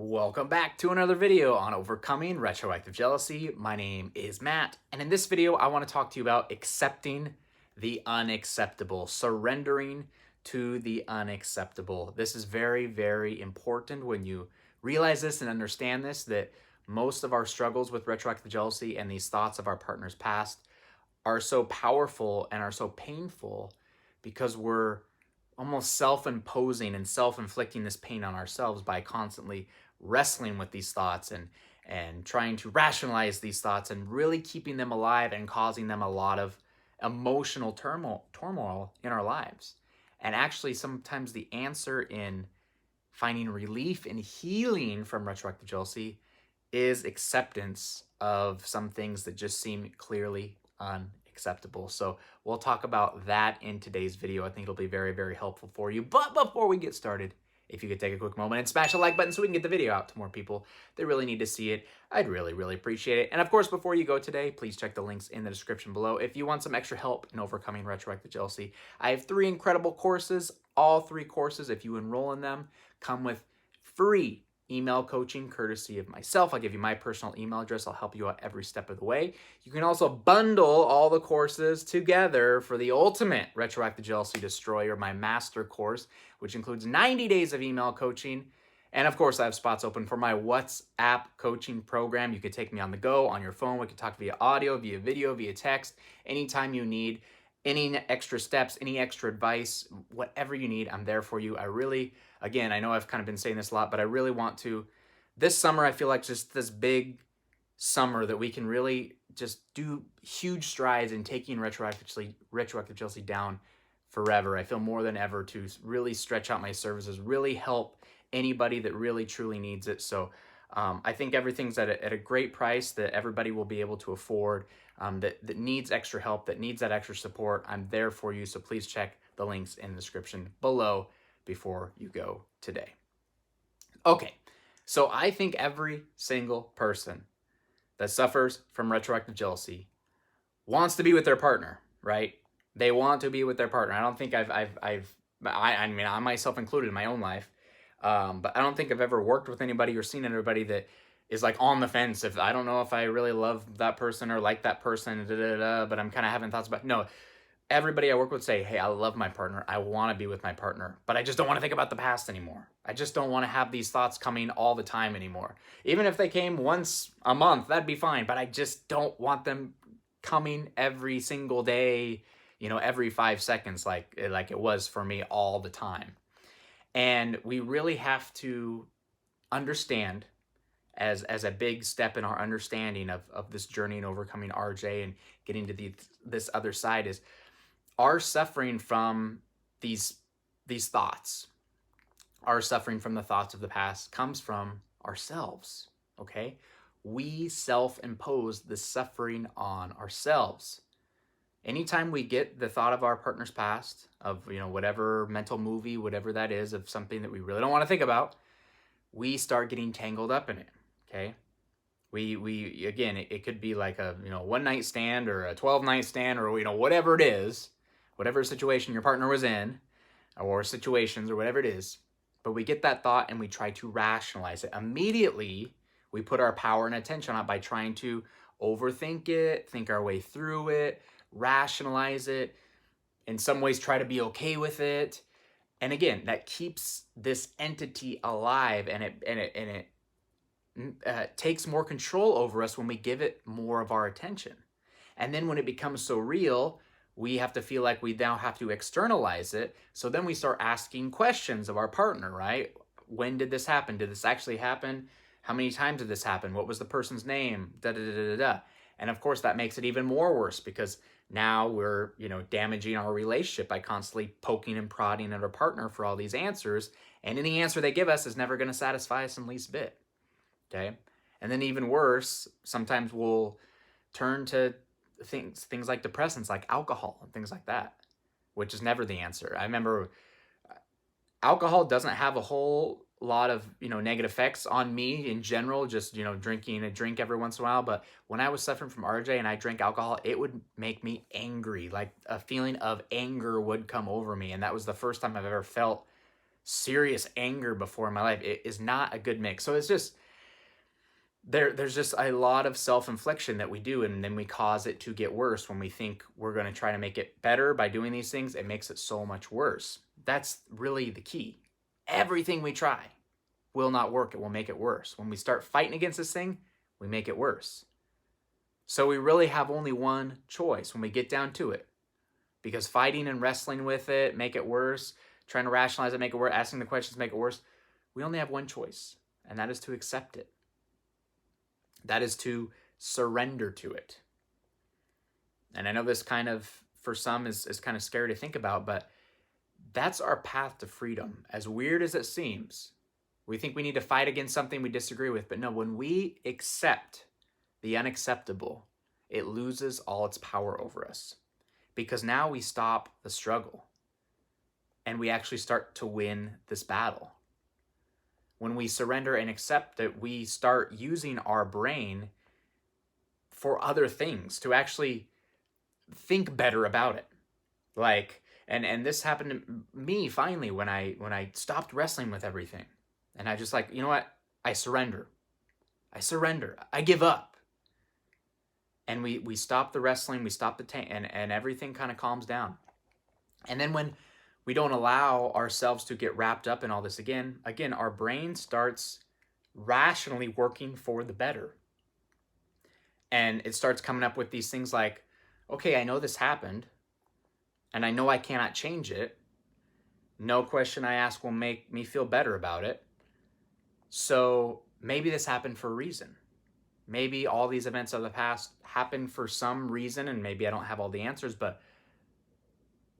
Welcome back to another video on overcoming retroactive jealousy. My name is Matt, and in this video, I want to talk to you about accepting the unacceptable, surrendering to the unacceptable. This is very, very important when you realize this and understand this, that most of our struggles with retroactive jealousy and these thoughts of our partner's past are so powerful and are so painful because we're almost self-imposing and self-inflicting this pain on ourselves by constantly wrestling with these thoughts and trying to rationalize these thoughts and really keeping them alive and causing them a lot of emotional turmoil in our lives. And actually, sometimes the answer in finding relief and healing from retroactive jealousy is acceptance of some things that just seem clearly unacceptable. So we'll talk about that in today's video. I think it'll be very, very helpful for you. But before we get started, if you could take a quick moment and smash the like button so we can get the video out to more people that really need to see it, I'd really, really appreciate it. And of course, before you go today, please check the links in the description below. If you want some extra help in overcoming retroactive jealousy, I have 3 incredible courses. All 3 courses, if you enroll in them, come with free email coaching courtesy of myself. I'll give you my personal email address. I'll help you out every step of the way. You can also bundle all the courses together for the ultimate retroactive jealousy destroyer, my master course, which includes 90 days of email coaching. And of course, I have spots open for my WhatsApp coaching program. You could take me on the go, on your phone. We could talk via audio, via video, via text, anytime you need. Any extra steps, any extra advice, whatever you need, I'm there for you. I really, again, I know I've kind of been saying this a lot, but I really want to, this summer, I feel like just this big summer that we can really just do huge strides in taking retroactive jealousy down forever. I feel more than ever to really stretch out my services, really help anybody that really truly needs it. So I think everything's at a great price that everybody will be able to afford, that needs extra help, that needs that extra support. I'm there for you, so please check the links in the description below before you go today. Okay, so I think every single person that suffers from retroactive jealousy wants to be with their partner, right? They want to be with their partner. I don't think I mean, I myself included in my own life, but I don't think I've ever worked with anybody or seen anybody that is like on the fence. If I don't know if I really love that person or like that person, but I'm kind of having thoughts about, no, everybody I work with say, hey, I love my partner. I want to be with my partner, but I just don't want to think about the past anymore. I just don't want to have these thoughts coming all the time anymore. Even if they came once a month, that'd be fine, but I just don't want them coming every single day, every 5 seconds like it was for me all the time. And we really have to understand, as a big step in our understanding of this journey and overcoming RJ and getting to this other side, is our suffering from these thoughts, our suffering from the thoughts of the past comes from ourselves, okay? We self-impose the suffering on ourselves. Anytime we get the thought of our partner's past, of whatever mental movie, whatever that is, of something that we really don't want to think about, we start getting tangled up in it. Okay, we again, it could be like a one night stand or a 12 night stand or whatever it is, whatever situation your partner was in, or situations or whatever it is. But we get that thought and we try to rationalize it. Immediately, we put our power and attention on it by trying to overthink it, think our way through it, rationalize it, in some ways try to be okay with it. And again, that keeps this entity alive, and it takes more control over us when we give it more of our attention. And then when it becomes so real, we have to feel like we now have to externalize it. So then we start asking questions of our partner, right? When did this happen? Did this actually happen? How many times did this happen? What was the person's name? And of course, that makes it even more worse, because now we're, damaging our relationship by constantly poking and prodding at our partner for all these answers. And any answer they give us is never going to satisfy us in the least bit. Okay. And then even worse, sometimes we'll turn to things like depressants, like alcohol and things like that, which is never the answer. I remember alcohol doesn't have a whole lot of, negative effects on me in general, just, drinking a drink every once in a while. But when I was suffering from RJ and I drank alcohol, it would make me angry. Like a feeling of anger would come over me. And that was the first time I've ever felt serious anger before in my life. It is not a good mix. So it's just there's just a lot of self-infliction that we do, and then we cause it to get worse. When we think we're going to try to make it better by doing these things, it makes it so much worse. That's really the key. Everything we try will not work. It will make it worse. When we start fighting against this thing, we make it worse. So we really have only one choice when we get down to it, because fighting and wrestling with it make it worse, trying to rationalize it make it worse, asking the questions make it worse. We only have one choice, and that is to accept it. That is to surrender to it. And I know this kind of, for some, is kind of scary to think about, but that's our path to freedom. As weird as it seems, we think we need to fight against something we disagree with, but no, when we accept the unacceptable, it loses all its power over us, because now we stop the struggle and we actually start to win this battle. When we surrender and accept it, we start using our brain for other things to actually think better about it. Like, and this happened to me finally when I stopped wrestling with everything. And I just like, you know what? I surrender. I give up. And we stop the wrestling, we stop the tank, and everything kind of calms down. And then when we don't allow ourselves to get wrapped up in all this again, our brain starts rationally working for the better. And it starts coming up with these things like, okay, I know this happened, and I know I cannot change it. No question I ask will make me feel better about it. So maybe this happened for a reason. Maybe all these events of the past happened for some reason, and maybe I don't have all the answers, but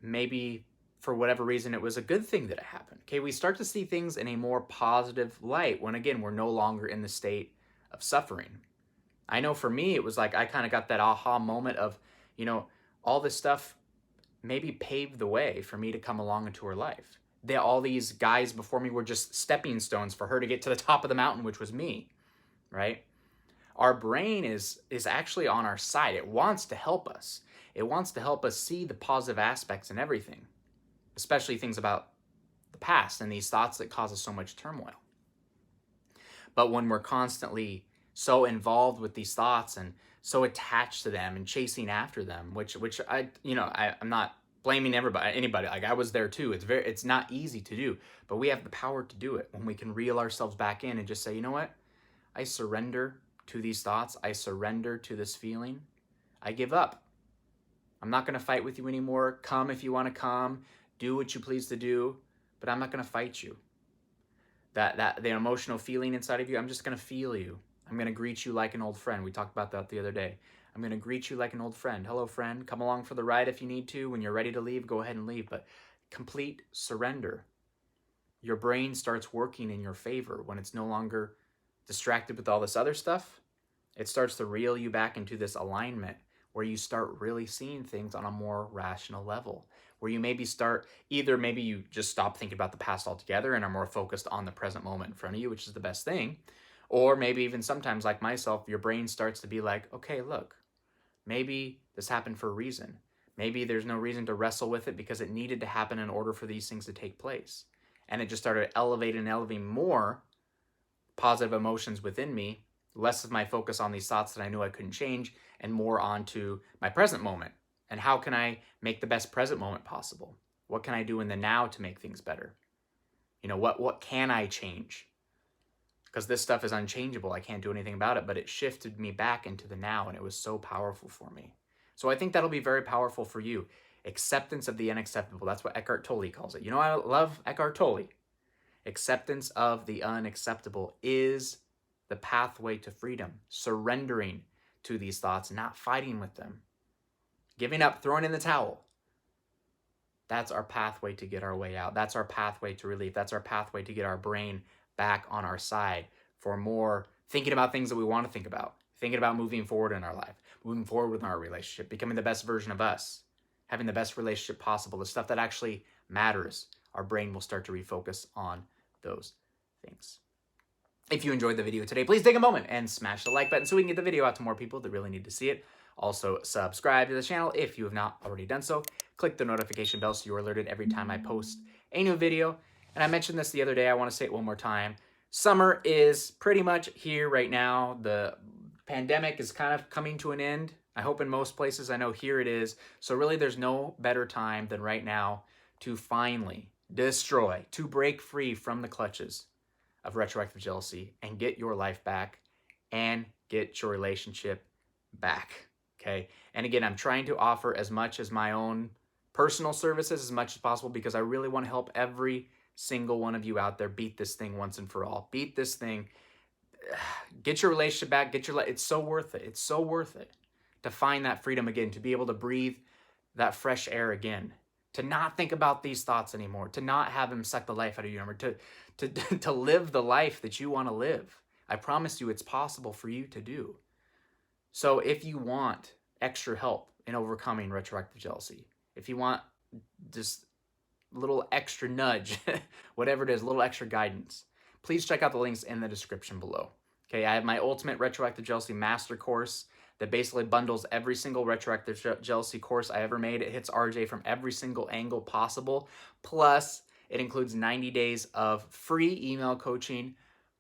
maybe for whatever reason, it was a good thing that it happened. Okay, we start to see things in a more positive light when, again, we're no longer in the state of suffering. I know for me, it was like I kind of got that aha moment of, all this stuff maybe paved the way for me to come along into her life. All these guys before me were just stepping stones for her to get to the top of the mountain, which was me, right? Our brain is actually on our side. It wants to help us. It wants to help us see the positive aspects in everything, especially things about the past and these thoughts that cause us so much turmoil. But when we're constantly so involved with these thoughts and so attached to them and chasing after them, which I'm not blaming anybody. Like, I was there too. It's not easy to do, but we have the power to do it when we can reel ourselves back in and just say, you know what? I surrender to these thoughts. I surrender to this feeling. I give up. I'm not going to fight with you anymore. Come if you want to come. Do what you please to do, but I'm not going to fight you. That the emotional feeling inside of you, I'm just going to feel you. I'm going to greet you like an old friend. We talked about that the other day. I'm going to greet you like an old friend. Hello, friend. Come along for the ride if you need to. When you're ready to leave, go ahead and leave. But complete surrender. Your brain starts working in your favor when it's no longer distracted with all this other stuff. It starts to reel you back into this alignment where you start really seeing things on a more rational level, where you maybe you just stop thinking about the past altogether and are more focused on the present moment in front of you, which is the best thing. Or maybe even sometimes, like myself, your brain starts to be like, okay, look, maybe this happened for a reason. Maybe there's no reason to wrestle with it because it needed to happen in order for these things to take place. And it just started elevating more positive emotions within me, less of my focus on these thoughts that I knew I couldn't change, and more onto my present moment. And how can I make the best present moment possible? What can I do in the now to make things better? What can I change? Because this stuff is unchangeable. I can't do anything about it, but it shifted me back into the now, and it was so powerful for me. So I think that'll be very powerful for you. Acceptance of the unacceptable. That's what Eckhart Tolle calls it. I love Eckhart Tolle. Acceptance of the unacceptable is the pathway to freedom. Surrendering to these thoughts, not fighting with them. Giving up, throwing in the towel. That's our pathway to get our way out. That's our pathway to relief. That's our pathway to get our brain back on our side for more thinking about things that we want to think about, thinking about moving forward in our life, moving forward with our relationship, becoming the best version of us, having the best relationship possible, the stuff that actually matters. Our brain will start to refocus on those things. If you enjoyed the video today, please take a moment and smash the like button so we can get the video out to more people that really need to see it. Also, subscribe to the channel if you have not already done so. Click the notification bell so you're alerted every time I post a new video. And I mentioned this the other day, I want to say it one more time. Summer is pretty much here right now. The pandemic is kind of coming to an end. I hope in most places, I know here it is. So really there's no better time than right now to finally destroy, to break free from the clutches of retroactive jealousy and get your life back and get your relationship back. Okay. And again, I'm trying to offer as much as my own personal services as much as possible because I really want to help every single one of you out there beat this thing once and for all. Beat this thing. Get your relationship back. It's so worth it. It's so worth it to find that freedom again, to be able to breathe that fresh air again, to not think about these thoughts anymore, to not have them suck the life out of you anymore, to live the life that you want to live. I promise you it's possible for you to do. So if you want extra help in overcoming retroactive jealousy, if you want just a little extra nudge, whatever it is, a little extra guidance, please check out the links in the description below. Okay, I have my Ultimate Retroactive Jealousy Master Course that basically bundles every single retroactive jealousy course I ever made. It hits RJ from every single angle possible. Plus, it includes 90 days of free email coaching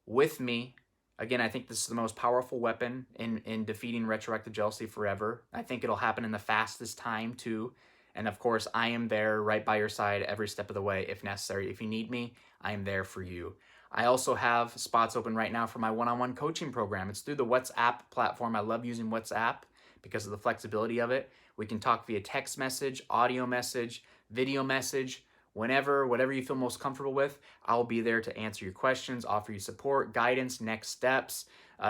with me. Again, I think this is the most powerful weapon in defeating retroactive jealousy forever. I think it'll happen in the fastest time too. And of course, I am there right by your side every step of the way if necessary. If you need me, I am there for you. I also have spots open right now for my one-on-one coaching program. It's through the WhatsApp platform. I love using WhatsApp because of the flexibility of it. We can talk via text message, audio message, video message, whatever you feel most comfortable with. I'll be there to answer your questions, offer you support, guidance, next steps,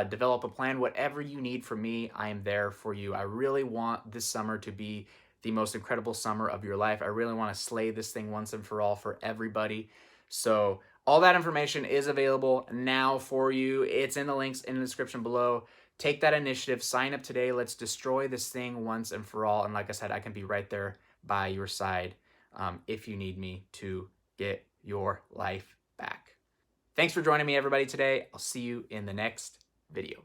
develop a plan, whatever you need from me, I am there for you. I really want this summer to be the most incredible summer of your life. I really want to slay this thing once and for all for everybody. So all that information is available now for you. It's in the links in the description below. Take that initiative, sign up today. Let's destroy this thing once and for all. And like I said, I can be right there by your side if you need me to get your life back. Thanks for joining me, everybody, today. I'll see you in the next video.